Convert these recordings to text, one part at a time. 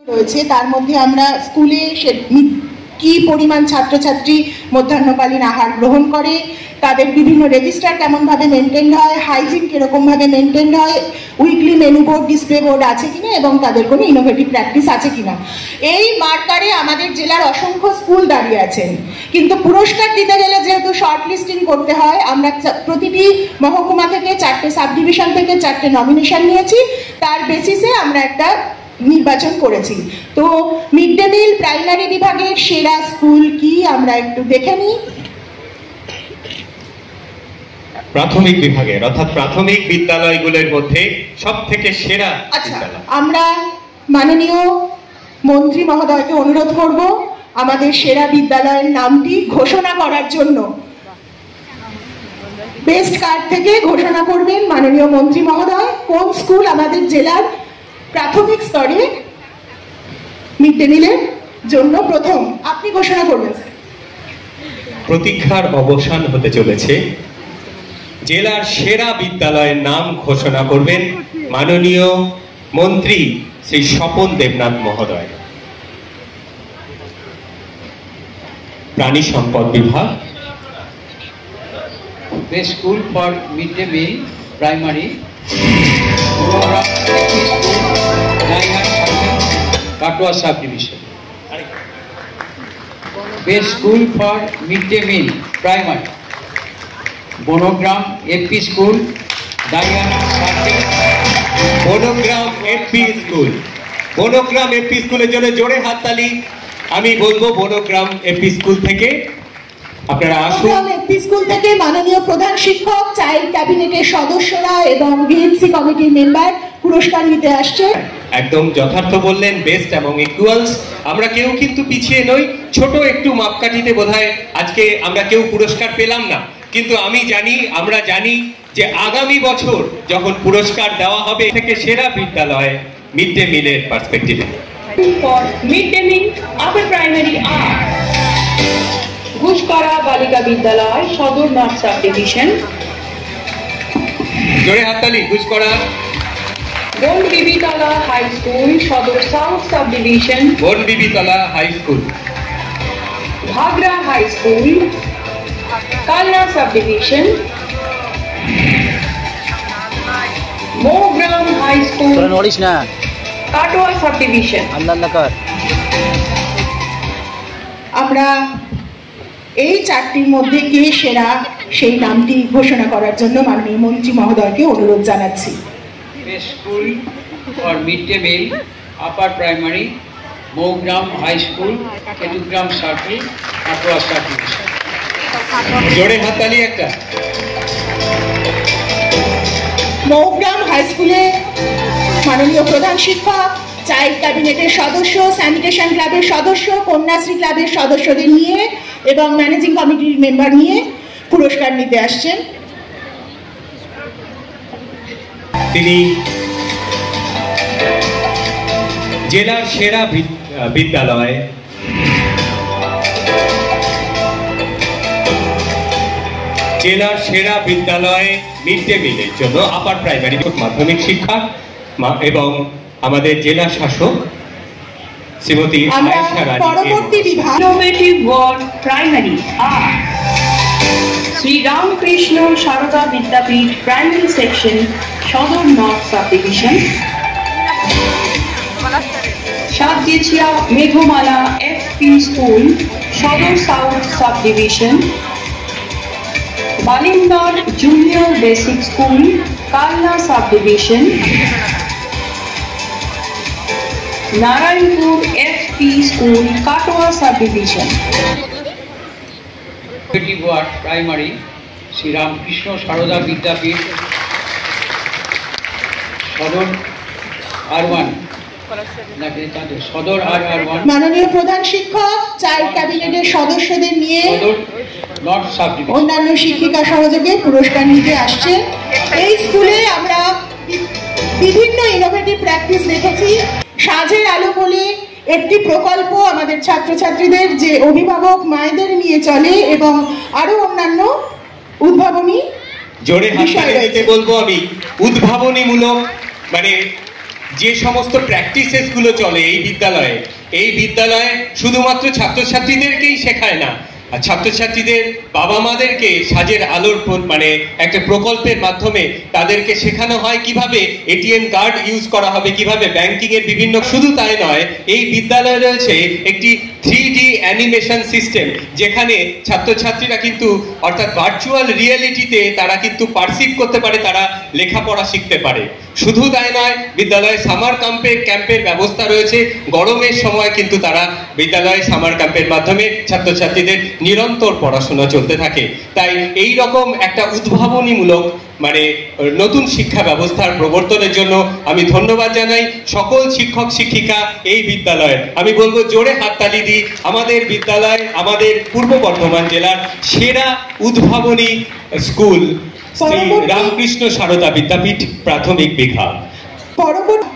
রয়েছে তার মধ্যে আমরা স্কুলে কি পরিমাণ ছাত্রছাত্রী মধ্যাহ্নকালীন আহার গ্রহণ করে, তাদের বিভিন্ন রেজিস্টার কেমনভাবে মেনটেন হয়, হাইজিন কিরকমভাবে মেনটেন হয়, weekly menu board display board আছে কিনা এবং তাদের কোনো ইনোভেটিভ প্র্যাকটিস আছে কিনা। এই মার্কারে আমাদের জেলার অসংখ্য স্কুল দাঁড়িয়ে আছেন, কিন্তু পুরস্কার দিতে গেলে যেহেতু শর্ট লিস্টিং করতে হয়, আমরা প্রতিটি মহকুমা থেকে 4টে সাব ডিভিশন থেকে 4টে নমিনেশন নিয়েছি, তার বেসিসে আমরা একটা নির্বাচন করেছি। তো মিড ডে মিল প্রাইমারি বিভাগের সেরা স্কুল কি আমরা একটু দেখে নিই। প্রাথমিক বিভাগের অর্থাৎ প্রাথমিক বিদ্যালয়গুলোর মধ্যে সবথেকে সেরা আমরা মাননীয় মন্ত্রী মহোদয়কে অনুরোধ করব আমাদের সেরা বিদ্যালয়ের নামটি ঘোষণা করার জন্য। বেস্ট কার্ড থেকে ঘোষণা করবেন মাননীয় মন্ত্রী মহোদয় কোন স্কুল আমাদের জেলার প্রাথমিক স্তরে মিড ডে মিলের জন্য প্রথম। আপনি ঘোষণা করবেন। প্রতীক্ষার অবসান হতে চলেছে। জেলার সেরা বিদ্যালয়ের নাম ঘোষণা করবেন মাননীয় মন্ত্রী শ্রী স্বপন দেবনাথ মহোদয়। প্রাণী সম্পদ বিভাগ। Best school for mid day meal primary Katwa sub division. Best school for mid day meal primary Bangram AP school ডাইয়ানা circle. Bangram AP school. Bangram AP স্কুলের জন্য জোরে হাততালি। আমি বলবো বনগ্রাম এপি স্কুল থেকে আপনারা আসুন। এপি স্কুল থেকে মাননীয় প্রধান শিক্ষক, চাইল্ড ক্যাবিনেটের সদস্যরা এবং ভিএনসি কমিটির মেম্বার পুরস্কার নিতে আসছে। একদম যথার্থ বললেন, বেস্ট এবং ইকুয়ালস। আমরা কেউ কিন্তু পিছিয়ে নই। ছোট একটু মাপকাঠিতে বোধহয় আজকে আমরা কেউ পুরস্কার পেলাম না, কিন্তু আমরা জানি যে আগামী বছর যখন পুরস্কার দেওয়া হবে থেকে সেরা বিদ্যালয় মিড ডে মিলের পার্সপেক্টিভে। Mid day meal upper primary Ghuskara বালিকা বিদ্যালয় সদর নর্থ সাব ডিভিশন। জোরে হাততালি। Ghuskara Banbibitala high school Sadar south sub division. Banbibitala high school. Bhagra high school Kalna sub division. Mogram high school Katwa sub division. আমরা এই 4টির মধ্যে কে সেরা সেই নামটি ঘোষণা করার জন্য মাননীয় মন্ত্রী মহোদয়কে অনুরোধ জানাচ্ছি। School for mid day meal upper primary Mougram high school Ketugram circle Katwa sub division. জোরে হাততালি একটা। মৌগ্রাম হাই স্কুলে মাননীয় প্রধান শিক্ষক, চাইল্ড ক্যাবিনেটের সদস্য, স্যানিটেশন ক্লাবের সদস্য, কন্যাশ্রী ক্লাবের সদস্যদের নিয়ে এবং ম্যানেজিং কমিটির মেম্বার নিয়ে পুরস্কার নিতে আসছেন। তিনি জেলার সেরা বিদ্যালয় মিড ডে মিলের জন্য আপার প্রাইমারি মাধ্যমিক শিক্ষা এবং আমাদের জেলা শাসক শ্রীমতী আয়েশা রানী। পরবর্তী বিভাগ innovative world primary Shri Ramakrishna Sarada Vidyapith primary section Sadar north sub division. Satgachhia Meghmala FP school Sadar south sub division. Balindar junior basic school Kalna sub division. Narayanpur FP school Katwa sub division. Primary Shri Ramakrishna Sarada Vidyapith Sadar R1। মাননীয় প্রধান শিক্ষক, চাইল্ড ক্যাবিনেটের সদস্যদের নিয়ে অন্যান্য শিক্ষিকা সহযোগে পুরস্কার নিতে আসছে। এই স্কুলে আমরা বিভিন্ন ইনোভেটিভ প্র্যাকটিস দেখেছি। সাঁঝের আলো বলে একটি প্রকল্প আমাদের ছাত্রছাত্রীদের যে অভিভাবক মায়েদের নিয়ে চলে এবং আরো অন্যান্য উদ্ভাবনী জোরে হাততালি দিতে বলবো আমি। উদ্ভাবনীমূলক মানে যে সমস্ত প্র্যাকটিসেসগুলো চলে এই বিদ্যালয়ে শুধুমাত্র ছাত্রছাত্রীদেরকেই শেখায় না, আর ছাত্রছাত্রীদের বাবা মাদেরকে সাজের আলোর মানে একটা প্রকল্পের মাধ্যমে তাদেরকে শেখানো হয় কিভাবে এটিএম কার্ড ইউজ করা হবে, কিভাবে ব্যাংকিং এর বিভিন্ন, শুধু তাই নয় এই বিদ্যালয়ে রয়েছে একটি 3D অ্যানিমেশন সিস্টেম, যেখানে ছাত্রছাত্রীরা কিন্তু অর্থাৎ ভার্চুয়াল রিয়েলিটিতে তারা কিন্তু পারসিভ করতে পারে, তারা লেখাপড়া শিখতে পারে। শুধু তাই নয়, বিদ্যালয়ে সামার ক্যাম্পের ব্যবস্থা রয়েছে। গরমের সময় কিন্তু তারা বিদ্যালয়ে সামার ক্যাম্পের মাধ্যমে ছাত্রছাত্রীদের নিরন্তর পড়াশোনা চলতে থাকে। তাই এই রকম একটা উদ্ভাবনীমূলক মানে নতুন শিক্ষা ব্যবস্থার প্রবর্তনের জন্য আমি ধন্যবাদ জানাই সকল শিক্ষক শিক্ষিকা এই বিদ্যালয়ের। আমি বলবো জোরে হাততালি দিই আমাদের বিদ্যালয়, আমাদের পূর্ব বর্ধমান জেলার সেরা উদ্ভাবনী স্কুল শ্রী রামকৃষ্ণ সারদা বিদ্যাপীঠ প্রাথমিক বিভাগ। পরবর্তী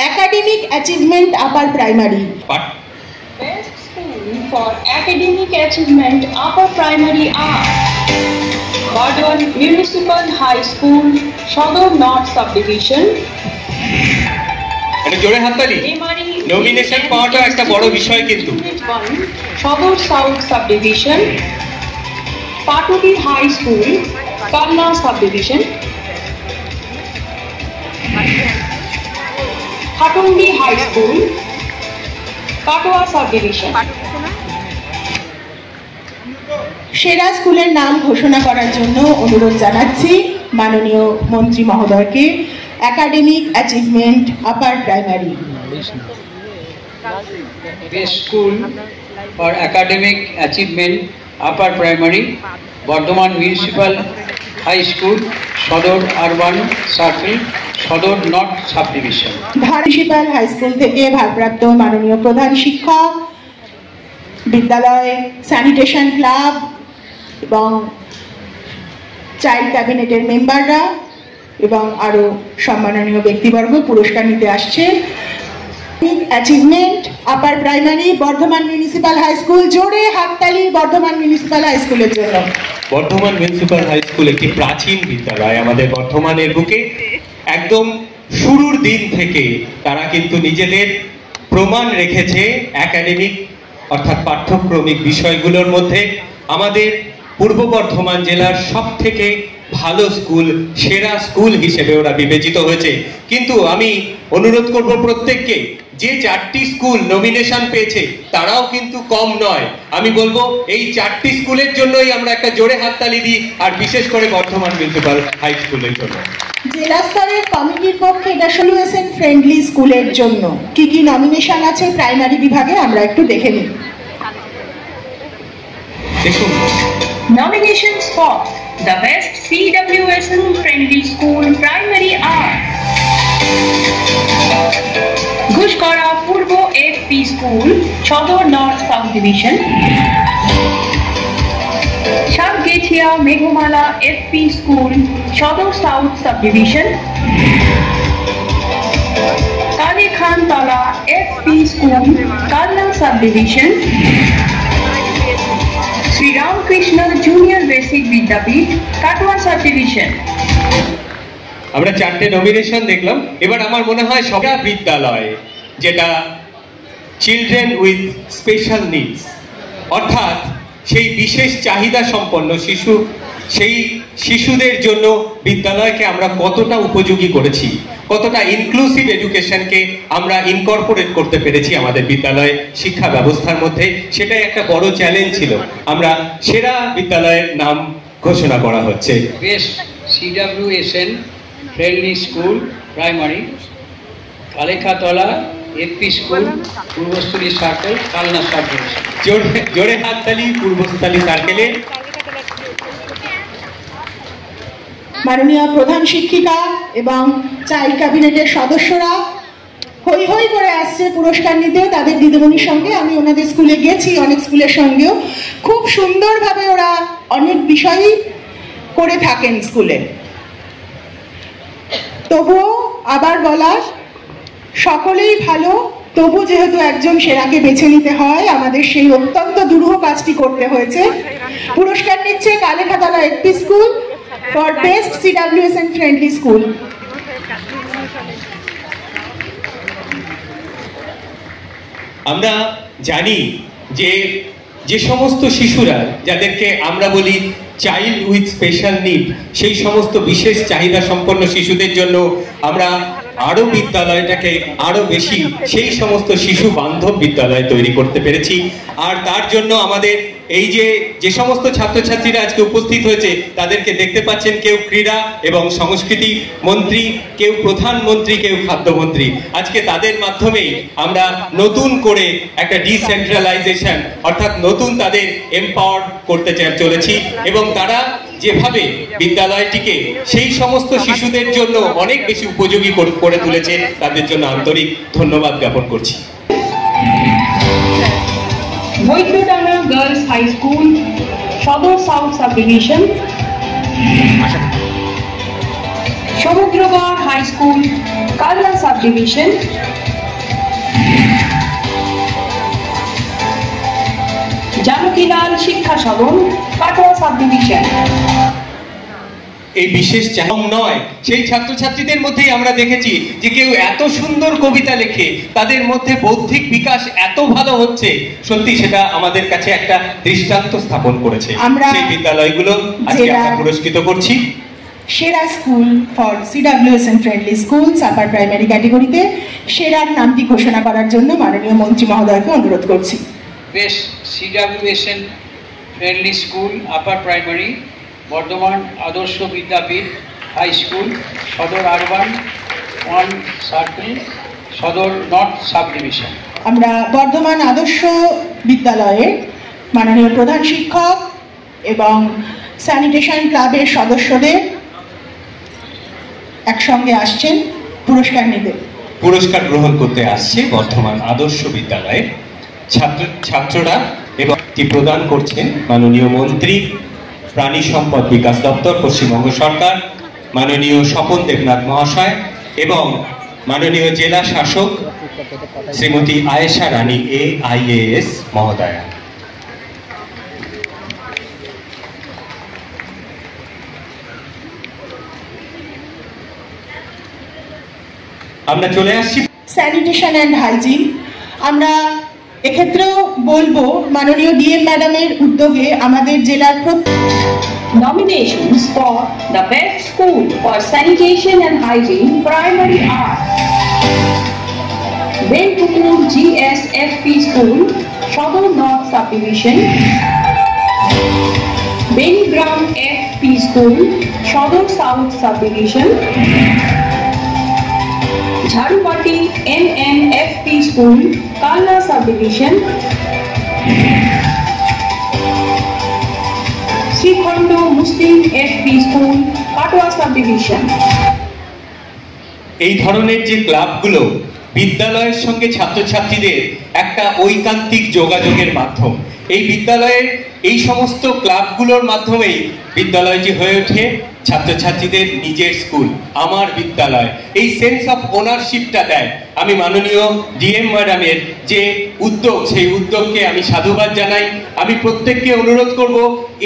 academic achievement upper primary. Best school for academic achievement upper primary are Bardwan Municipal High School, Shodor North Subdivision. জোরে হাততালি। নমিনেশন পাওয়াটা একটা বড় বিষয় কিন্তু। Shodor South Subdivision, Patuti High School, Kalna Subdivision. Hatundi High School, Katwa Subdivision. সেরা স্কুলের নাম ঘোষণা করার জন্য অনুরোধ জানাচ্ছি মাননীয় মন্ত্রী মহোদয়কে। Academic achievement upper primary. Best school for academic achievement upper primary, Bardhaman Municipal High School, Shodor Urban Circle, Shodor North Subdivision. Municipal high school থেকে ভারপ্রাপ্ত মাননীয় প্রধান শিক্ষক, বিদ্যালয় স্যানিটেশন ক্লাব এবং চাইল্ড ক্যাবিনেটের মেম্বাররা এবং আরও সম্মাননীয় ব্যক্তিবর্গ পুরস্কার নিতে আসছে। Achievement upper primary Bardhaman municipal high school. জোরে হাততালি বর্ধমান মিউনিসিপাল হাই স্কুলের জন্য। বর্ধমান মিউনিসিপাল হাই স্কুল একটি প্রাচীন বিদ্যালয় আমাদের বর্ধমানের বুকে। একদম শুরুর দিন থেকে তারা কিন্তু নিজেদের প্রমাণ রেখেছে একাডেমিক অর্থাৎ পাঠ্যক্রমিক বিষয়গুলোর মধ্যে। আমাদের পূর্ব বর্ধমান জেলার সবথেকে ভালো স্কুল, সেরা স্কুল হিসেবে ওরা বিবেচিত হয়েছে। কিন্তু আমি অনুরোধ করব প্রত্যেককে, যে 4টি স্কুল নমিনেশন পেয়েছে তারাও কিন্তু কম নয়। আমি বলবো এই 4টি স্কুলের জন্যই আমরা একটা জোরে হাততালি দিই, আর বিশেষ করে বর্ধমান মিউনিসিপাল হাই স্কুলের জন্য। জেলা স্তরের কমিটির পক্ষে এটা সলিউশন ফ্রেন্ডলি স্কুলের জন্য কি কি নমিনেশন আছে প্রাইমারি বিভাগে আমরা একটু দেখে নিই। দেখুন, Nominations for the best CWSN friendly school primary are Gushkara Purbo FP School, Shodor North Subdivision, Shabgechia Meghumala FP School, Shodor South Subdivision, Kale Khan Tala FP School, Kalna Subdivision, Sri Ramkrishna Junior Basic Vidyapith, Katwa Subdivision. আমরা 4টে nomination দেখলাম। এবার আমার মনে হয় সবটা বিদ্যালয়, যেটা children with special needs, অর্থাৎ সেই বিশেষ চাহিদা সম্পন্ন শিশু, সেই শিশুদের জন্য বিদ্যালয়কে আমরা কতটা উপযোগী করেছি, কতটা ইনক্লুসিভ এডুকেশনকে আমরা ইনকর্পোরেট করতে পেরেছি আমাদের বিদ্যালয় শিক্ষা ব্যবস্থার মধ্যে, সেটাই একটা বড় চ্যালেঞ্জ ছিল। আমরা সেরা বিদ্যালয়ের নাম ঘোষণা করা হচ্ছে। Best CWSN friendly school primary, Kalekhatala FP School, Purvostali Circle, Kalna Subdivision. জোরে হাততালি পূর্বস্থলী সার্কেলে। মাননীয় প্রধান শিক্ষিকা এবং চাইল্ড ক্যাবিনেটের সদস্যরা হই হই করে আসছে পুরস্কার নিতে তাদের দিদিমণির সঙ্গে। আমি ওনাদের স্কুলে গেছি, অনেক স্কুলের সঙ্গেও খুব সুন্দরভাবে ওরা অনেক বিষয়ই করে থাকেন স্কুলে। তবুও আবার বলার, সকলেই ভালো, তবু যেহেতু একজন সেরাকে বেছে নিতে হয়, আমাদের সেই অত্যন্ত দুরূহ কাজটি করতে হয়েছে। পুরস্কার নিচ্ছে Kalekhatala FP school for best CWSN friendly school. আমরা জানি যে যে সমস্ত শিশুরা যাদেরকে আমরা বলি চাইল্ড উইথ স্পেশাল নিড, সেই সমস্ত বিশেষ চাহিদা সম্পন্ন শিশুদের জন্য আমরা আরো বিদ্যালয়টাকে আরো বেশি সেই সমস্ত শিশু বান্ধব বিদ্যালয় তৈরি করতে পেরেছি। আর তার জন্য আমাদের এই যে সমস্ত ছাত্রছাত্রীরা আজকে উপস্থিত হয়েছে তাদেরকে দেখতে পাচ্ছেন, কেউ ক্রীড়া এবং সংস্কৃতি মন্ত্রী, কেউ প্রধানমন্ত্রী, কেউ খাদ্যমন্ত্রী। আজকে তাদের মাধ্যমেই আমরা নতুন করে একটা ডিসেন্ট্রালাইজেশন অর্থাৎ নতুন তাদের এম্পাওয়ার করতে চলেছি এবং তারা যেভাবে বিদ্যালয়টিকে সেই সমস্ত শিশুদের জন্য অনেক বেশি উপযোগী করে তুলেছে, তাদের জন্য আন্তরিক ধন্যবাদ জ্ঞাপন করছি। Baidyadanga girls high school, Sadar south sub division, Samudragarh high school, Kalna sub division, Jankilal Shiksha Sadan, Katwa sub division. এই বিশেষ নয়, সেই ছাত্রছাত্রীদের মধ্যেই আমরা দেখেছি যে কেউ এত সুন্দর কবিতা লেখে, তাদের মধ্যে বৌদ্ধিক বিকাশ এত ভালো হচ্ছে, সত্যি সেটা আমাদের কাছে একটা দৃষ্টান্ত স্থাপন করেছে। আমরা সেই বিদ্যালয়গুলো আজকে আমরা পুরস্কৃত করছি। সেরা school for CWSN friendly schools upper primary ক্যাটাগরিতে সেরার নামটি ঘোষণা করার জন্য মাননীয় মন্ত্রী মহোদয়কে অনুরোধ করছি। Best CWSN friendly school upper primary, Bardhaman আদর্শ বিদ্যাপীঠ হাই স্কুল, সদর আরবান 1 সার্কেল, সদর নর্থ সাব ডিভিশন। আমরা বর্ধমান আদর্শ বিদ্যালয়ের মাননীয় প্রধান শিক্ষক এবং স্যানিটেশন ক্লাবের সদস্যদের একসঙ্গে আসছেন পুরস্কার নিতে। পুরস্কার গ্রহণ করতে আসছে বর্ধমান আদর্শ বিদ্যালয়ের ছাত্ররা এবং প্রদান করছেন মাননীয় মন্ত্রী প্রাণী সম্পদ বিকাশ দপ্তর পশ্চিমবঙ্গ সরকার, মাননীয় স্বপন দেবনাথ মহাশয় এবং মাননীয় জেলা শাসক শ্রীমতী আয়েশা রানী AIAS মহোদয়া। আমরা চলে আসছি স্যানিটেশন অ্যান্ড হাইজিন। আমরা এক্ষেত্রেও বলবো মাননীয় ডিএম ম্যাডামের উদ্যোগে আমাদের জেলার Nominations for the best school for sanitation and hygiene primary are Belpupur GSFP School, Shodor North Subdivision, Benigram FP School, Shodor South Subdivision, Jharupati NNFP School, Kalna Subdivision, Srikhando Muslim FP School, Katwa Subdivision. এই ধরনের যে ক্লাবগুলো বিদ্যালয়ের সঙ্গে ছাত্রছাত্রীদের একটা ঐকান্তিক যোগাযোগের মাধ্যম, এই বিদ্যালয়ের এই সমস্ত ক্লাবগুলোর মাধ্যমেই বিদ্যালয়টি হয়ে ওঠে ছাত্রছাত্রীদের নিজের স্কুল, আমার বিদ্যালয়, এই সেন্স অফ ওনারশিপটা দেয়। আমি মাননীয় ডিএম ম্যাডামের যে উদ্যোগ, সেই উদ্যোগকে আমি সাধুবাদ জানাই। আমি প্রত্যেককে অনুরোধ করব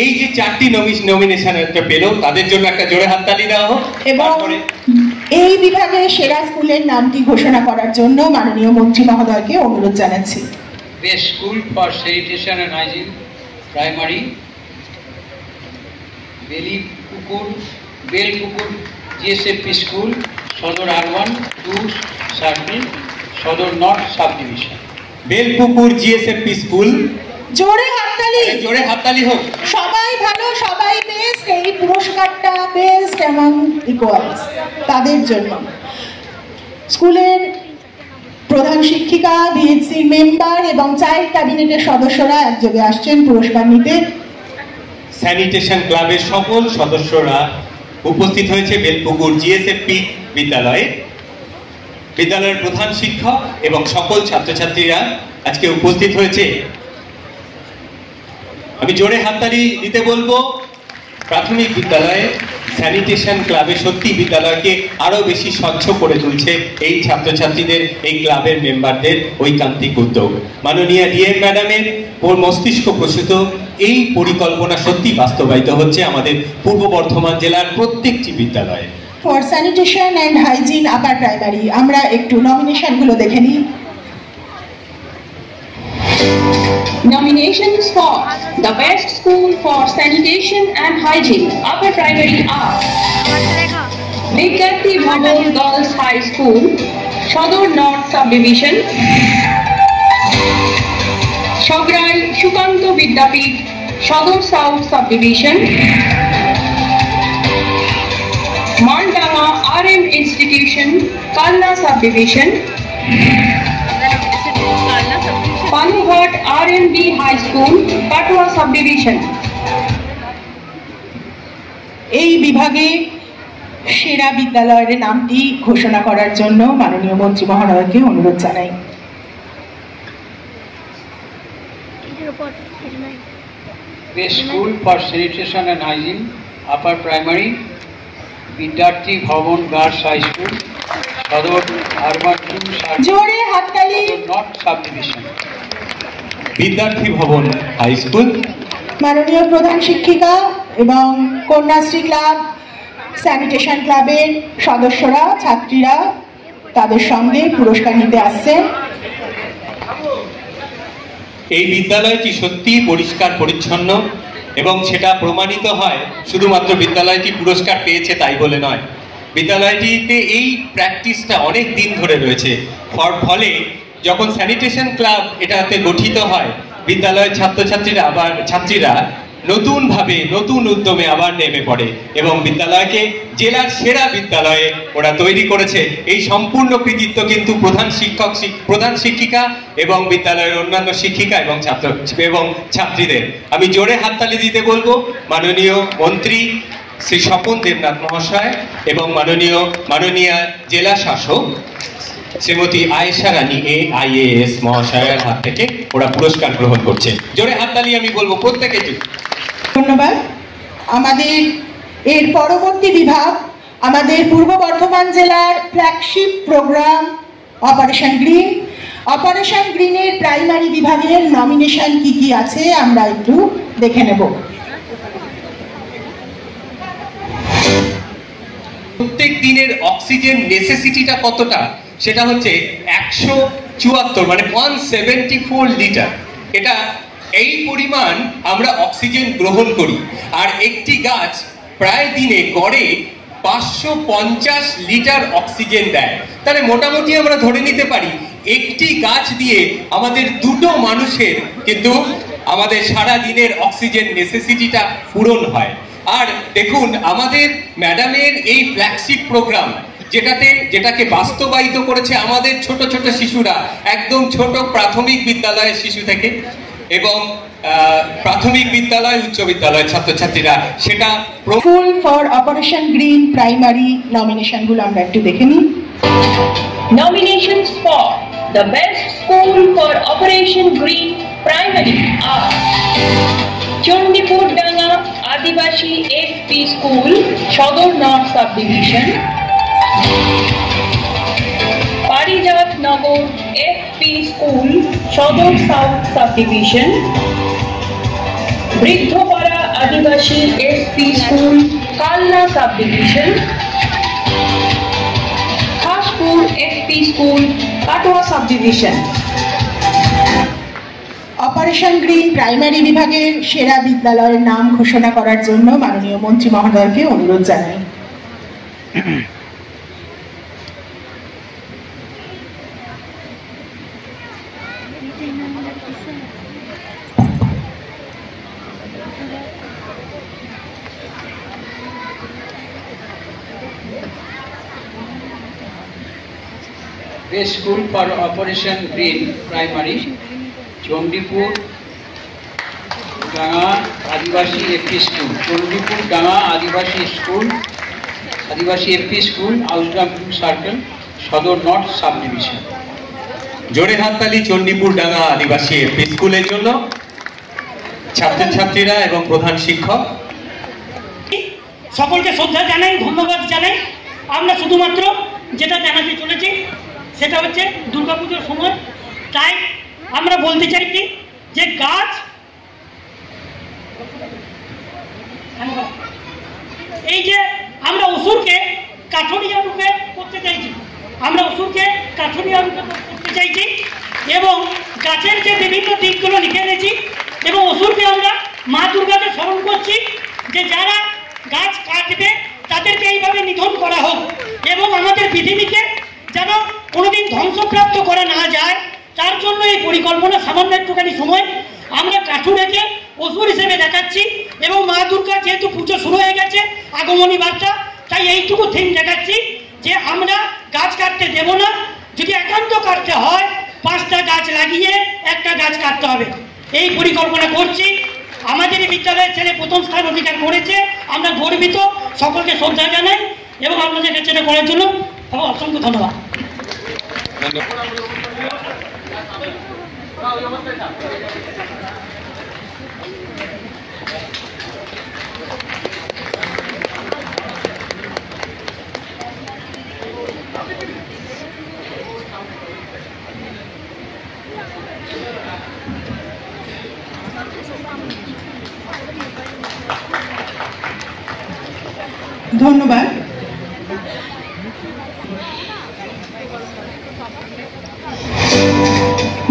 এই যে 4টি নমিনেশন পেল তাদের জন্য একটা জোরে হাততালি দেওয়া হোক এবং এই বিভাগে সেরা স্কুলের নামটি ঘোষণা করার জন্য মাননীয় মন্ত্রী মহোদয়কে অনুরোধ জানাচ্ছি। Best school for sanitation and hygiene primary, Belpukur GSFP school, সদর আরবান 2 সার্কেল, সদর north sub division. Belpukur GSFP school, জোরে হাততালি হোক। সবাই ভালো, সবাই বেস্ট। এই পুরস্কারটা বেস্ট এবং ইকুয়ালস তাদের জন্য। স্কুলের প্রধান শিক্ষিকা, VHCর মেম্বার এবং চাইল্ড ক্যাবিনেটের সদস্যরা একযোগে আসছেন পুরস্কার নিতে। স্যানিটেশন ক্লাবের সকল সদস্যরা উপস্থিত হয়েছে বেলপুকুর GSFP বিদ্যালয়ে। বিদ্যালয়ের প্রধান শিক্ষক এবং সকল ছাত্রছাত্রীরা আজকে উপস্থিত হয়েছে। আমি জোরে হাততালি দিতে বলবো। প্রাথমিক বিদ্যালয়ে স্যানিটেশন ক্লাবে সত্যি বিদ্যালয়কে আরো বেশি স্বচ্ছ করে তুলছে এই ছাত্রছাত্রীদের, এই ক্লাবের মেম্বারদের ঐকান্তিক উদ্যোগ। মাননীয় ডিএম ম্যাডামের মস্তিষ্ক প্রসূত এই পরিকল্পনা সত্যি বাস্তবায়িত হচ্ছে আমাদের পূর্ব বর্ধমান জেলার প্রত্যেকটি বিদ্যালয়ে। For sanitation and hygiene upper primary আমরা একটু নমিনেশনগুলো দেখে নিই। Nominations for the Best School for Sanitation and Hygiene, Upper Primary Art. Vidyarthi Bhavan Girls High School, Sodor North Subdivision. Shograi Shukanto Vidyapith, Sodor South Subdivision. Mandama RM Institution, Kalna Subdivision. Panughat RMB High School, Katwa Subdivision. এই বিভাগে সেরা বিদ্যালয়ের নামটি ঘোষণা করার জন্য মাননীয় মন্ত্রী মহোদয়কে অনুরোধ জানাই। Best School for Sanitation and Hygiene, Upper Primary, Vidyarthi Bhavan Girls High School, Sodor Urban 2 জোরে হাততালি। North Subdivision. বিদ্যার্থী ভবন হাই স্কুল। মাননীয় প্রধান শিক্ষিকা এবং কন্যাশ্রী ক্লাব, স্যানিটেশন ক্লাবের সদস্যরা, ছাত্রীরা তাদের সঙ্গে পুরস্কার নিতে আসছেন। এই বিদ্যালয়টি সত্যিই পরিষ্কার পরিচ্ছন্ন এবং সেটা প্রমাণিত হয় শুধুমাত্র বিদ্যালয়টি পুরস্কার পেয়েছে তাই বলে নয়, বিদ্যালয়টিতে এই প্র্যাকটিসটা অনেক দিন ধরে রয়েছে। ফলে যখন স্যানিটেশন ক্লাব এটাতে গঠিত হয়, বিদ্যালয়ের ছাত্রীরা নতুনভাবে নতুন উদ্যমে আবার নেমে পড়ে এবং বিদ্যালয়কে জেলার সেরা বিদ্যালয়ে ওরা তৈরি করেছে। এই সম্পূর্ণ কৃতিত্ব কিন্তু প্রধান শিক্ষিকা এবং বিদ্যালয়ের অন্যান্য শিক্ষিকা এবং ছাত্রীদের। আমি জোরে হাততালি দিতে বলবো মাননীয় মন্ত্রী শ্রী স্বপন দেবনাথ মহাশয় এবং মাননীয় জেলা শাসক শ্রীমতী আয়েশা রানী AIAS মহাশয়ের হাত থেকে ওরা পুরস্কার গ্রহণ করছে। জোরে হাততালি আমি বলবো প্রত্যেকে। ধন্যবাদ। আমাদের এর পরবর্তী বিভাগ আমাদের পূর্ব বর্ধমান জেলার flagship programme operation green. Operation গ্রিনের প্রাইমারি বিভাগের নমিনেশন কি আছে আমরা একটু দেখে নেব। প্রত্যেক দিনের অক্সিজেন নেসেসিটিটা কতটা, সেটা হচ্ছে 174 মানে 174 লিটার। এটা এই পরিমাণ আমরা অক্সিজেন গ্রহণ করি। আর একটি গাছ প্রায় দিনে গড়ে 550 লিটার অক্সিজেন দেয়। তাহলে মোটামুটি আমরা ধরে নিতে পারি একটি গাছ দিয়ে আমাদের দুটো মানুষের কিন্তু আমাদের সারা দিনের অক্সিজেন নেসেসিটিটা পূরণ হয়। আর দেখুন আমাদের ম্যাডামের এই ফ্ল্যাগশিপ প্রোগ্রাম যেটাকে বাস্তবায়িত করেছে আমাদের ছোট ছোট শিশুরা, একদম ছোট প্রাথমিক বিদ্যালয়ের শিশু থেকে এবং প্রাথমিক বিদ্যালয় উচ্চ বিদ্যালয়ের ছাত্রছাত্রীরা, সেটা ফুল ফর অপারেশন গ্রিন প্রাইমারি নমিনেশনগুলো আমরা একটু দেখে নিই। Nominations for the Best School for Operation Green Primary are Chandipur Danga Adivashi FP School, Sodor North Subdivision. Parijat Nagar FP School, Sodor South Subdivision. Bridhopara Adivashi FP School, Kalna Subdivision. Khashpur FP School, Katwa Subdivision. Operation green primary বিভাগের সেরা বিদ্যালয়ের নাম ঘোষণা করার জন্য মাননীয় মন্ত্রী মহোদয়কে অনুরোধ জানাই। Best School for Operation Green Primary, Chandipur Danga Adivashi FP School, Chandipur Danga Adivashi School, Adivashi FP School, Ausgram 2 Circle, Sodor North Subdivision. জোরে হাততালি চণ্ডীপুর ডাঙ্গা আদিবাসী এফপি স্কুলের জন্য, ছাত্রছাত্রীরা এবং প্রধান শিক্ষক সকলকে শ্রদ্ধা জানাই, ধন্যবাদ জানাই। আমরা শুধুমাত্র যেটা জানাতে চলেছি সেটা হচ্ছে দুর্গাপুজোর সময়, তাই আমরা বলতে চাইছি যে গাছ এই যে আমরা অসুরকে কাঠুরিয়া রূপে করতে চাইছি, আমরা অসুরকে কাঠুরিয়া রূপে করতে চাইছি এবং গাছের যে বিভিন্ন দিকগুলো লিখে এনেছি পশুরকে আমরা মা দুর্গাকে স্মরণ করছি যে যারা গাছ কাটবে তাদেরকে এইভাবে নিধন করা হোক এবং আমাদের পৃথিবীকে যেন কোনোদিন ধ্বংসপ্রাপ্ত করা না যায় তার জন্য এই পরিকল্পনা। সামান্য একটুখানি সময় আমরা কাঠুরেকে অসুর হিসেবে দেখাচ্ছি এবং মা দুর্গা যেহেতু পুজো শুরু হয়ে গেছে আগমনী বার্তা, তাই এইটুকু থিম দেখাচ্ছি যে আমরা গাছ কাটতে দেব না। যদি একান্ত কাটতে হয় 5টা গাছ লাগিয়ে একটা গাছ কাটতে হবে, এই পরিকল্পনা করছি। আমাদের বিদ্যালয়ের ছেলে প্রথম স্থান অধিকার করেছে, আমরা গর্বিত, সকলকে শ্রদ্ধা জানাই এবং আপনাদের কাছে এটা করার জন্য অসংখ্য ধন্যবাদ। ধন্যবাদ।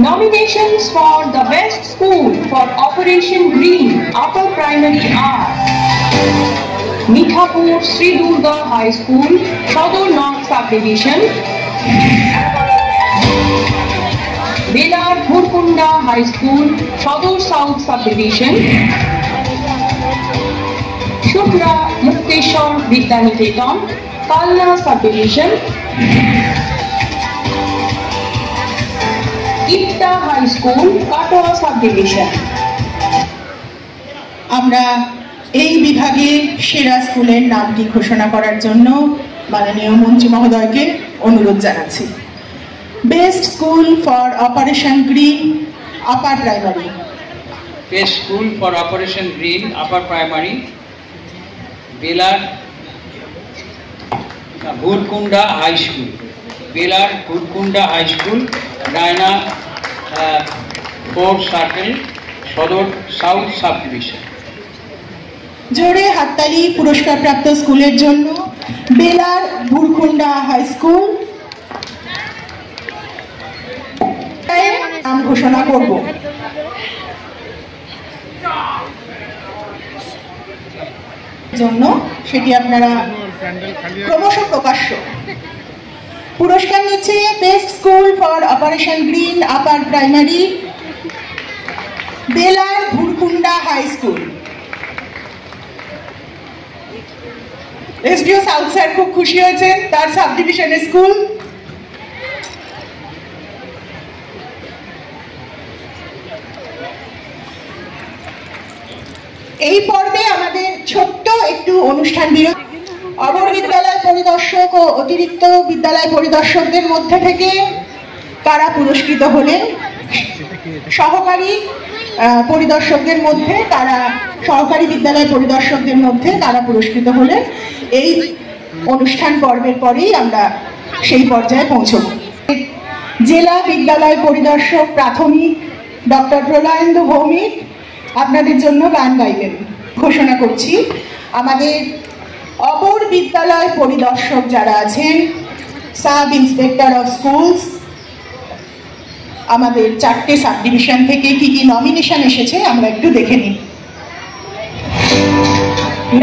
Nominations for the best school for Operation Green Upper Primary are Mithapur Sri Durga High School, Sador North Subdivision, Belar Bhurkunda High School, Sador South Subdivision, Shukra Mukteshwar Vidyaniketan, Kalna Subdivision, Ipta High School, Katoa Subdivision. আমরা এই বিভাগে সেরা স্কুলের নামটি ঘোষণা করার জন্য মাননীয় মন্ত্রী মহোদয়কে অনুরোধ জানাচ্ছি। Best school for operation green upper primary. Best School for Operation Green Upper Primary, Belar Bhurkunda High School, Belar Bhurkunda High School, Raina 4 Circle, Sador South Subdivision. জোরে হাততালি পুরস্কারপ্রাপ্ত স্কুলের জন্য। বেলার ভুরকুন্ডা হাই স্কুল নাম ঘোষণা করব। জন্য সেটি আপনারা ক্রমশ প্রকাশ্য। পুরস্কার নিচ্ছে best school for operation green upper primary, Belar Bhurkunda high school. SDO south sir খুব খুশি হয়েছেন, তার সাব ডিভিশনের স্কুল। এই পর্বে আমাদের ছোট্ট একটু অনুষ্ঠান বিরতি। অবর বিদ্যালয় পরিদর্শক ও অতিরিক্ত বিদ্যালয় পরিদর্শকদের মধ্যে থেকে কারা পুরস্কৃত হলেন, সহকারী পরিদর্শকদের মধ্যে কারা, সহকারী বিদ্যালয় পরিদর্শকদের মধ্যে কারা পুরস্কৃত হলেন, এই অনুষ্ঠান পর্বের পরেই আমরা সেই পর্যায়ে পৌঁছব। জেলা বিদ্যালয় পরিদর্শক প্রাথমিক ডক্টর প্রলয়েন্দু ভৌমিক আপনাদের জন্য গান গাইবেন। ঘোষণা করছি আমাদের অপর বিদ্যালয় পরিদর্শক যারা আছেন, সাব ইন্সপেক্টর অফ স্কুলস, আমাদের 4টে সাব ডিভিশন থেকে কি কি নমিনেশন এসেছে আমরা একটু দেখে নিই।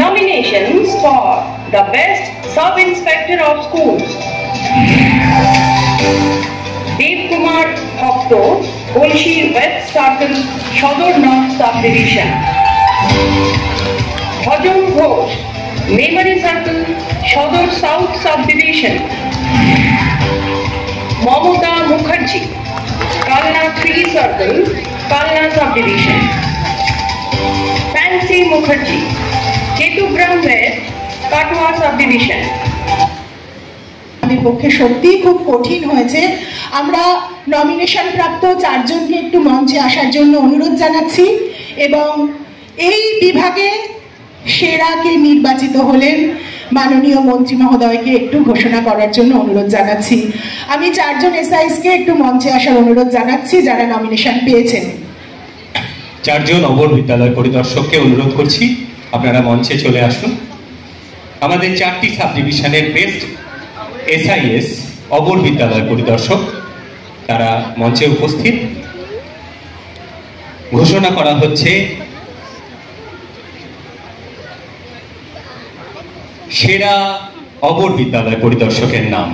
Nominations for the best sub inspector of schools: Dev Kumar Bhakto, Golshi West Circle, Sador North Subdivision; Bhajan Ghosh, Memory Circle, Sador South Subdivision; Mamata Mukherjee, Kalna 3 Circle, Kalna Subdivision; Fancy Mukherjee, Ketugram West, Katwa Subdivision. আমাদের পক্ষে সত্যিই খুব কঠিন হয়েছে। আমরা nomination প্রাপ্ত 4 জনকে একটু মঞ্চে আসার জন্য অনুরোধ জানাচ্ছি এবং এই বিভাগে সেরা কে নির্বাচিত হলেন মাননীয় মন্ত্রী মহোদয়কে একটু ঘোষণা করার জন্য অনুরোধ জানাচ্ছি। আমি 4 জন এসআইসকে একটু মঞ্চে আসার অনুরোধ জানাচ্ছি যারা নমিনেশন পেয়েছেন। 4 জন অবর বিদ্যালয় পরিদর্শককে অনুরোধ করছি আপনারা মঞ্চে চলে আসুন। আমাদের 4টি সাব ডিভিশনের বেস্ট এসআইএস অবর বিদ্যালয় পরিদর্শক তারা মঞ্চে উপস্থিত। ঘোষণা করা হচ্ছে সেরা অপর বিদ্যালয় পরিদর্শকের নাম।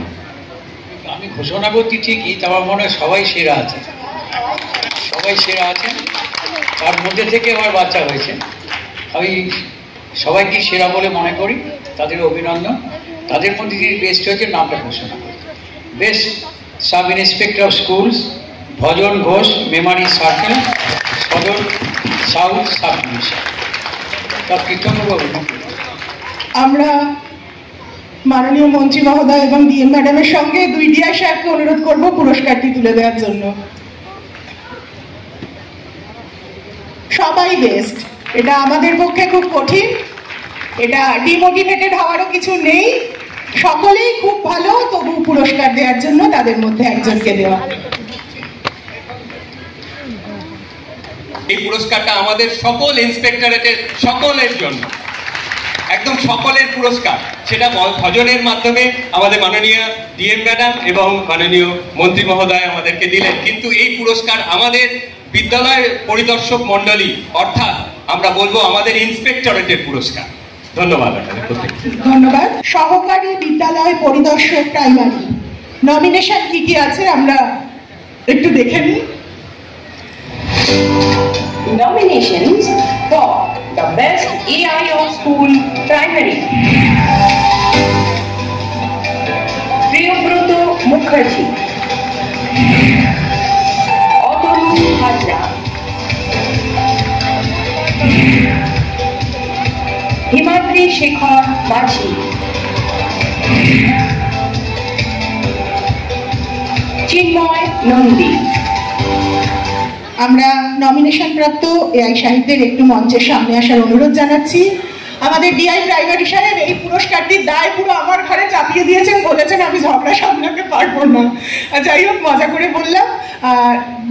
আমি ঘোষণা করছি ঠিকই, তোমার মনে হয় সবাই সেরা আছে, সবাই সেরা আছেন। তার মধ্যে থেকে আমার বাচ্চা হয়েছে, আমি সবাইকে সেরা বলে মনে করি, তাদের অভিনন্দন। তাদের মধ্যে যিনি বেস্ট হয়েছে নামটা ঘোষণা করি। Best sub inspector of schools Bhajan Ghosh, Memari circle, সদর সাউথ সাব ডিভিশন। তার কৃতজ্ঞবাবু। আমরা মাননীয় মন্ত্রী মহোদয় এবং ডিএম ম্যাডামের সঙ্গে দুই ডিআই সাহেবকে অনুরোধ করব পুরস্কারটি তুলে দেওয়ার জন্য। সবাই বেস্ট, এটা আমাদের পক্ষে খুব কঠিন, এটা ডিমোটিভেটেড হওয়ারও কিছু নেই, সকলেই খুব ভালো, তবু পুরস্কার দেওয়ার জন্য তাদের মধ্যে একজনকে দেওয়া। এই পুরস্কারটা আমাদের সকল ইন্সপেক্টরেটের সকলের জন্য, একদম সকলের পুরস্কার। সেটা ভজনের মাধ্যমে আমাদের মাননীয় ডিএম ম্যাডাম এবং মাননীয় মন্ত্রী মহোদয় আমাদেরকে দিলেন, কিন্তু এই পুরস্কার আমাদের বিদ্যালয় পরিদর্শক মণ্ডলী, অর্থাৎ আমরা বলবো আমাদের ইন্সপেক্টরেটের পুরস্কার। ধন্যবাদ আপনাদের প্রত্যেককে। ধন্যবাদ। সহকারী বিদ্যালয় পরিদর্শক প্রাইমারি নমিনেশন কি কি আছে আমরা একটু দেখে নিই। Nominations for the Best AI of School Primary: Priyobroto Mukherjee, Otonu Hajra, Himadri Shekhar Bachi, Chinmoy Nandi। আমরা নমিনেশন প্রাপ্ত এআই সাহিত্যের একটু মঞ্চের সামনে আসার অনুরোধ জানাচ্ছি। আমাদের ডিআই প্রাইমারি সাহেব এই পুরস্কারটির দায় পুরো আমার ঘরে চাপিয়ে দিয়েছেন, বলেছেন আমি ঝগড়া সামলাতে পারবো না। যাই হোক, মজা করে বললাম।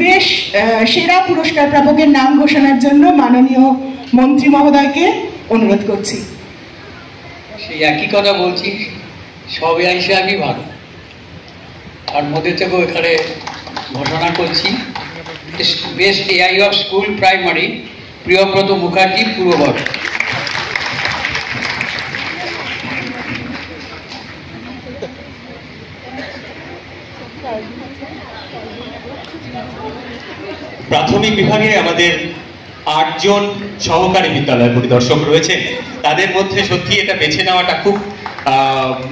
বেশ, সেরা পুরস্কার প্রাপকের নাম ঘোষণার জন্য মাননীয় মন্ত্রী মহোদয়কে অনুরোধ করছি। সেই একই কথা বলছি, সব এআই সাহেবই ভালো। তার মধ্যে থেকেও এখানে ঘোষণা করছি best AI of school primary Priyabrata Mukherjee, পূর্ব বর্ধমান। প্রাথমিক বিভাগে আমাদের 8 জন সহকারী বিদ্যালয় পরিদর্শক রয়েছে। তাদের মধ্যে সত্যি এটা বেছে নেওয়াটা খুব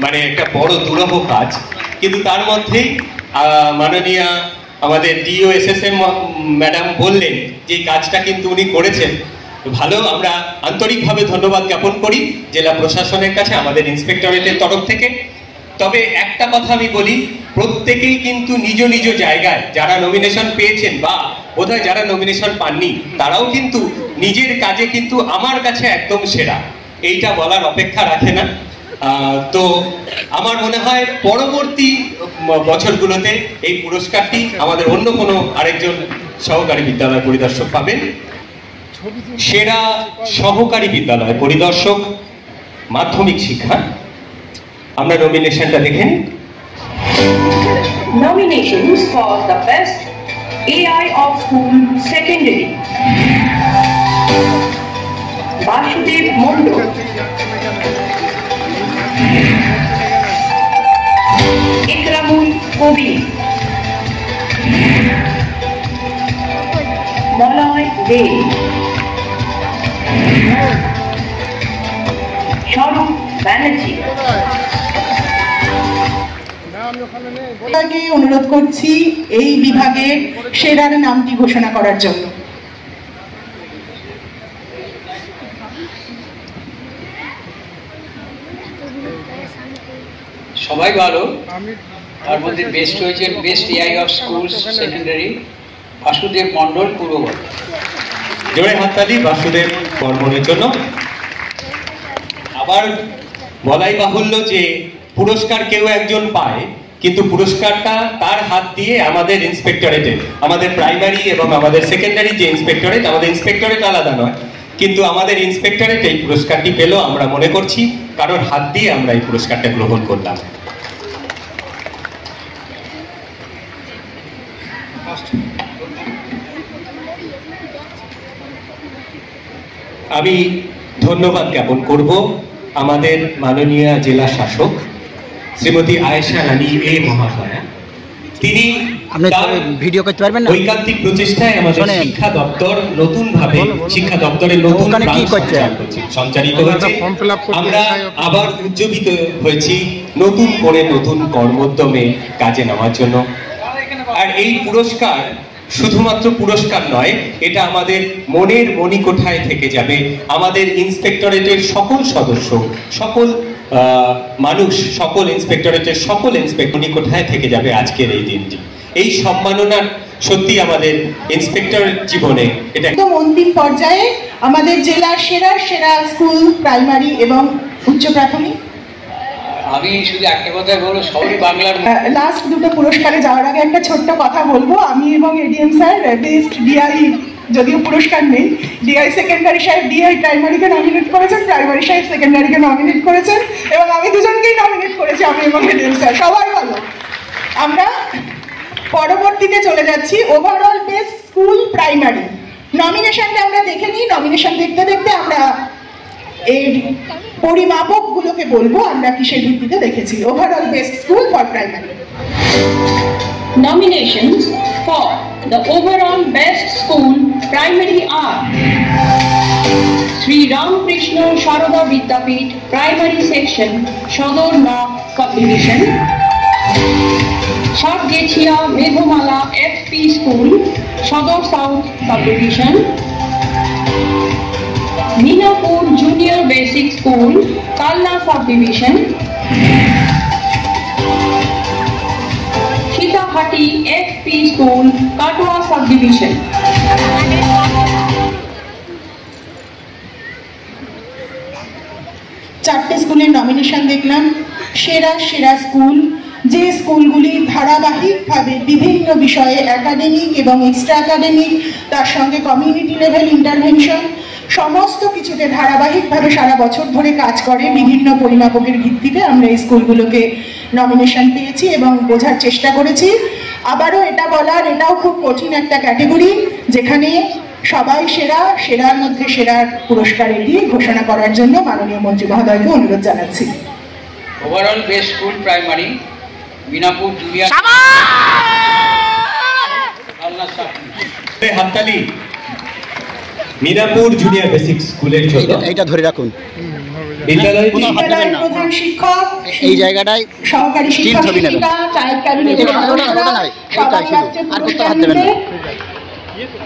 মানে একটা বড় দুরূহ কাজ, কিন্তু তার মধ্যেই মাননীয় আমাদের ডিও এসএসএম ম্যাডাম বললেন যে কাজটা কিন্তু উনি করেছেন ভালো। আমরা আন্তরিকভাবে ধন্যবাদ জ্ঞাপন করি জেলা প্রশাসনের কাছে, আমাদের ইন্সপেক্টরেটের তরফ থেকে। তবে একটা কথা আমি বলি, প্রত্যেকেই কিন্তু নিজ নিজ জায়গায় যারা নমিনেশন পেয়েছেন বা বোধহয় যারা নমিনেশন পাননি, তারাও কিন্তু নিজের কাজে কিন্তু আমার কাছে একদম সেরা, এইটা বলার অপেক্ষা রাখে না। তো আমার মনে হয় পরবর্তী বছরগুলোতে এই পুরস্কারটি আমাদের অন্য কোনো আরেকজন সহকারী বিদ্যালয় পরিদর্শক পাবেন। সেরা সহকারী বিদ্যালয় পরিদর্শক মাধ্যমিক শিক্ষা, আমরা নমিনেশনটা দেখে নিই। Nominations for the Best AI of School Secondary: Vasudev Mondol, Ikramul Kobi, Maloy De, Sharup Banerjee। অনুরোধ করছি এই বিভাগের সেরার নামটি ঘোষণা করার জন্য। সবাই ভালো, তার মধ্যে বেস্ট হয়েছে best AI of school secondary Basudeb Mondal, Purba Bardhaman. জোরে হাততালি বাসুদেব বর্মনের জন্য। আবার বলাই বাহুল্য যে পুরস্কার কেউ একজন পায়, কিন্তু পুরস্কারটা তার হাত দিয়ে আমাদের ইন্সপেক্টরেটে, আমাদের প্রাইমারি এবং আমাদের সেকেন্ডারি যে ইন্সপেক্টরেট, আমাদের ইন্সপেক্টরেট আলাদা নয়, কিন্তু আমাদের ইন্সপেক্টরেট এই পুরস্কারটি পেল। আমরা মনে করছি কারোর হাত দিয়ে আমরা এই পুরস্কারটা গ্রহণ করলাম। আমি ধন্যবাদ জ্ঞাপন করব আমাদের মাননীয় জেলা শাসক শ্রীমতী আয়েশা রানী এ মহাশয়া। তিনি ভিডিও করতে পারবেন না, ঐকান্তিক প্রচেষ্টায় আমাদের শিক্ষা দপ্তর নতুনভাবে শিক্ষা দপ্তরের নতুন সঞ্চারিত হয়েছে। আমরা আবার উজ্জীবিত হয়েছি নতুন করে নতুন কর্মোদ্যমে কাজে নামার জন্য। আর এই পুরস্কার শুধুমাত্র পুরস্কার নয়, এটা আমাদের মনের মণিকোঠায় থেকে যাবে। আমাদের ইন্সপেক্টরেটের সকল সদস্য, সকল মানুষ, সকল ইন্সপেক্টরেটের সকল মণিকোঠায় থেকে যাবে আজকের এই দিনটি। এই সম্মাননার সত্যি আমাদের ইন্সপেক্টর জীবনে এটা একদম অন্তিম পর্যায়ে আমাদের জেলার সেরা স্কুল প্রাইমারি এবং উচ্চ প্রাথমিক। আমি শুধু একটা কথা বলবো, সবাই বাংলার লাস্ট দুটো পুরস্কারে যাওয়ার আগে একটা ছোট্ট কথা বলবো। আমি এবং এডিএম স্যার বেস্ট ডিআই, যদিও পুরস্কার নেই, ডিআই সেকেন্ডারি সাহেব ডিআই প্রাইমারিকে নমিনেট করেছেন, প্রাইমারি সাহেব সেকেন্ডারিকে নমিনেট করেছেন, এবং আমি দুজনকেই নমিনেট করেছি, আমি এবং এডিএম স্যার। সবাই ভালো। আমরা পরবর্তীতে চলে যাচ্ছি ওভারঅল বেস্ট স্কুল প্রাইমারি। নমিনেশনটা আমরা দেখে নিই। নমিনেশন দেখতে দেখতে আমরা এই পরিমাপকগুলোকে বলবো আমরা কিসের ভিত্তিতে দেখেছি। Overall best school for primary. Nominations for the overall best school primary are Sri Ramakrishna Sharada Vidyapith Primary Section, Shodor North Subdivision, Shadgechia Meghomala FP School, Shodor South Subdivision, Minapur Junior Basic School, Kalna Subdivision, Shitahati FP School, Katwa Subdivision. চারটে স্কুলের nomination দেখলাম। সেরা school, যে স্কুলগুলি ধারাবাহিকভাবে বিভিন্ন বিষয়ে academic এবং এক্সট্রা একাডেমিক, তার সঙ্গে কমিউনিটি লেভেল ইন্টারভেনশন, সমস্ত কিছুতে ধারাবাহিকভাবে সারা বছর ধরে কাজ করে। বিভিন্ন পরিমাপকের ভিত্তিতে আমরা এই স্কুলগুলোকে নমিনেশন পেয়েছি এবং বোঝার চেষ্টা করেছি। আবারও এটা বলার, এটাও খুব কঠিন একটা ক্যাটেগরি যেখানে সবাই সেরার মধ্যে সেরার পুরস্কার দিয়ে ঘোষণা করার জন্য মাননীয় মন্ত্রী মহোদয়কে অনুরোধ জানাচ্ছি। Overall best school primary Minapur junior. হাততালি মিনাপুর জুনিয়র বেসিক স্কুলের জন্য। এইটা ধরে রাখুন। বিদ্যালয়ের প্রধান শিক্ষক, এই জায়গাটায় সহকারী শিক্ষক, চায়ের ক্যাবিনেটের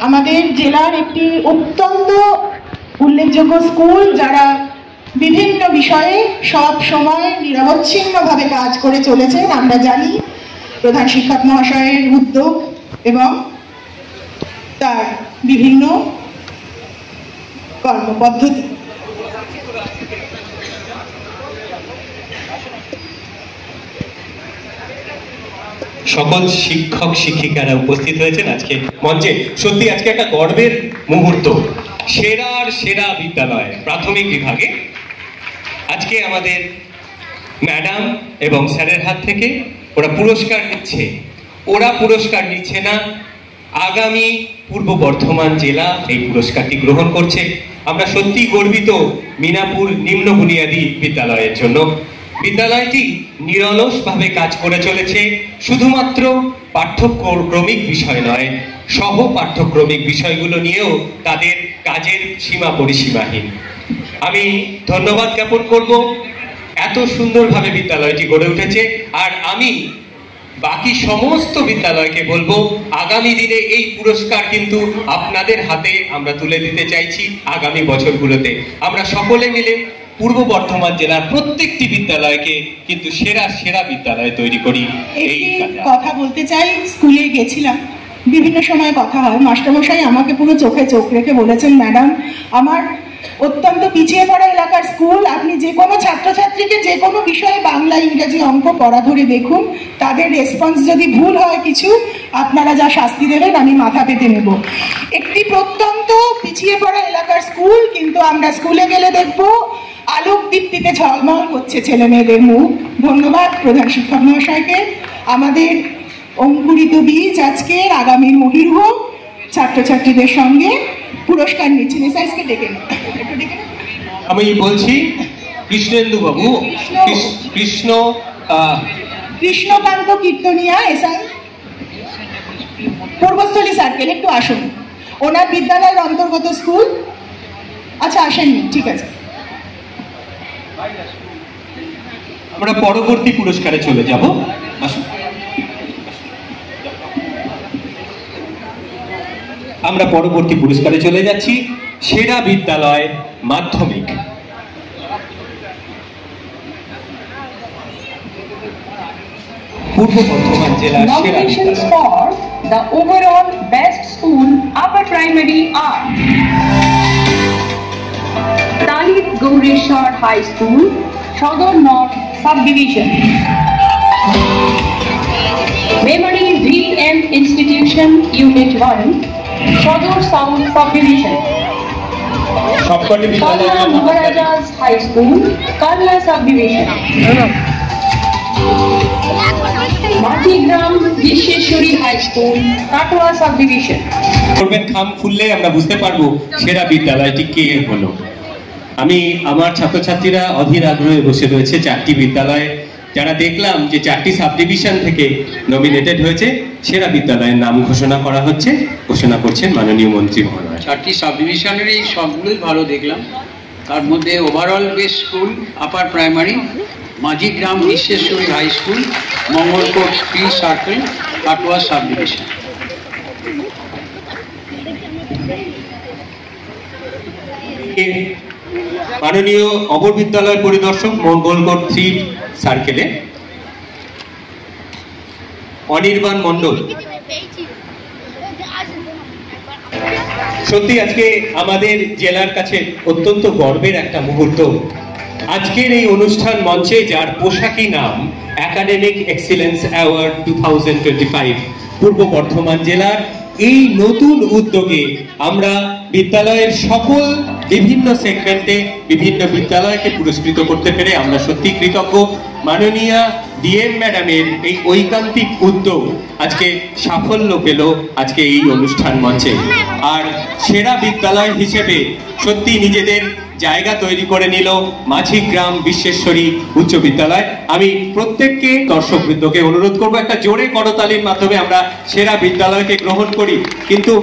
আমাদের জেলার একটি অত্যন্ত উল্লেখযোগ্য স্কুল, যারা বিভিন্ন বিষয়ে সব সময় নিরবচ্ছিন্নভাবে কাজ করে চলেছেন। আমরা জানি প্রধান শিক্ষক মহাশয়ের উদ্যোগ এবং তার বিভিন্ন কর্মপদ্ধতি। সকল শিক্ষক শিক্ষিকারা উপস্থিত হয়েছেন আজকে মঞ্চে। সত্যি আজকে একটা গর্বের মুহূর্ত। সেরা বিদ্যালয় প্রাথমিক বিভাগে আজকে আমাদের ম্যাডাম এবং স্যারের হাত থেকে ওরা পুরস্কার নিচ্ছে। ওরা পুরস্কার নিচ্ছে না, আগামী পূর্ব বর্ধমান জেলা এই পুরস্কারটি গ্রহণ করছে। আমরা সত্যি গর্বিত মিনাপুর নিম্ন বুনিয়াদী বিদ্যালয়ের জন্য। বিদ্যালয়টি নিরলসভাবে কাজ করে চলেছে। শুধুমাত্র পাঠ্যক্রমিক বিষয় নয়, সহ পাঠ্যক্রমিক বিষয়গুলো নিয়েও তাদের কাজের সীমা পরিসীমাহীন। আমি ধন্যবাদ জ্ঞাপন করব। এত সুন্দরভাবে বিদ্যালয়টি গড়ে উঠেছে। আর আমি বাকি সমস্ত বিদ্যালয়কে বলবো, আগামী দিনে এই পুরস্কার কিন্তু আপনাদের হাতে আমরা তুলে দিতে চাইছি। আগামী বছরগুলোতে আমরা সকলে মিলে পূর্ব বর্ধমান জেলার প্রত্যেকটি বিদ্যালয়কে কিন্তু সেরা বিদ্যালয় তৈরি করি। এই কথা বলতে চাই, স্কুলে গেছিলাম, বিভিন্ন সময় কথা হয়, মাস্টারমশাই আমাকে পুরো চোখে চোখ রেখে বলেছেন, ম্যাডাম আমার অত্যন্ত পিছিয়ে পড়া এলাকার স্কুল, আপনি যে কোনো ছাত্রছাত্রীকে যে কোনো বিষয়ে বাংলা ইংরেজি অঙ্ক পড়া ধরে দেখুন, তাদের রেসপন্স যদি ভুল হয় কিছু, আপনারা যা শাস্তি দেবেন আমি মাথা পেতে নেব। একটি প্রত্যন্ত পিছিয়ে পড়া এলাকার স্কুল, কিন্তু আমরা স্কুলে গেলে দেখব আলোক দীপ্তিতে ঝলমল করছে ছেলে মেয়েদের মুখ। ধন্যবাদ প্রধান শিক্ষক মহাশয়কে। আমাদের অঙ্কুরিত বীজ আজকের আগামীর মহিরুহ ছাত্রছাত্রীদের সঙ্গে পুরস্কার নিচ্ছেন। এসআইসকে ডেকে নিন, একটু ডেকে নিন। আমি বলছি কৃষ্ণেন্দু বাবু, কৃষ্ণকান্ত কীর্তনিয়া এসআই, পূর্বস্থলী সার্কেল, একটু আসুন। ওনার বিদ্যালয়ের অন্তর্গত স্কুল। আচ্ছা, আসেননি, ঠিক আছে। আমরা পরবর্তী পুরস্কারে চলে যাব। আসুন, আমরা পরবর্তী পুরস্কারে চলে যাচ্ছি। সেরা বিদ্যালয় মাধ্যমিক। পূর্ব বর্ধমান জেলার সেরা Nominations বিদ্যালয়। for the overall best school upper primary are Dalit Gaureshwar High School, Shodor North Subdivision, Memory VM Institution Unit 1, Shodor South Subdivision, সবকটি বিদ্যালয় Kalna Maharajas High School, Kalna Subdivision, Majigram Visheshwari High School, Katwa Subdivision. করবেন খাম খুললে আমরা বুঝতে পারবো সেরা বিদ্যালয়টি কে হলো। আমি আমার ছাত্রছাত্রীরা অধীর আগ্রহে বসে রয়েছে। 4টি বিদ্যালয় যারা দেখলাম যে 4টি সাব ডিভিশন থেকে নমিনেটেড হয়েছে, সেরা বিদ্যালয়ের নাম ঘোষণা করা হচ্ছে। ঘোষণা করছেন মাননীয় মন্ত্রী মহোদয়। 4টি সাব ডিভিশনেরই সবগুলোই ভালো দেখলাম। তার মধ্যে overall best school upper primary Majhigram Bisweswari high school, Mangalkot P circle, Katwa sub division. মাননীয় অপর বিদ্যালয় পরিদর্শক মঙ্গলকোট 3 সার্কেলে অনির্বাণ মণ্ডল। সত্যি আজকে আমাদের জেলার কাছে অত্যন্ত গর্বের একটা মুহূর্ত। আজকের এই অনুষ্ঠান মঞ্চে যার পোশাকি নাম একাডেমিক এক্সিলেন্স অ্যাওয়ার্ড 2025, পূর্ব বর্ধমান জেলার এই নতুন উদ্যোগে আমরা বিদ্যালয়ের সকল বিভিন্ন সেগমেন্টে বিভিন্ন বিদ্যালয়কে পুরস্কৃত করতে পেরে আমরা সত্যি কৃতজ্ঞ। মাননীয়া ডিএম ম্যাডামের এই ঐকান্তিক উদ্যোগ আজকে সাফল্য পেল আজকে এই অনুষ্ঠান মঞ্চে। আর সেরা বিদ্যালয় হিসেবে সত্যি নিজেদের জায়গা তৈরি করে নিল মাঝিগ্রাম বিশ্বেশ্বরী উচ্চ বিদ্যালয়। আমি প্রত্যেককে দর্শকবৃন্দকে অনুরোধ করবো একটা জোরে করতালির মাধ্যমে আমরা সেরা বিদ্যালয়কে গ্রহণ করি। কিন্তু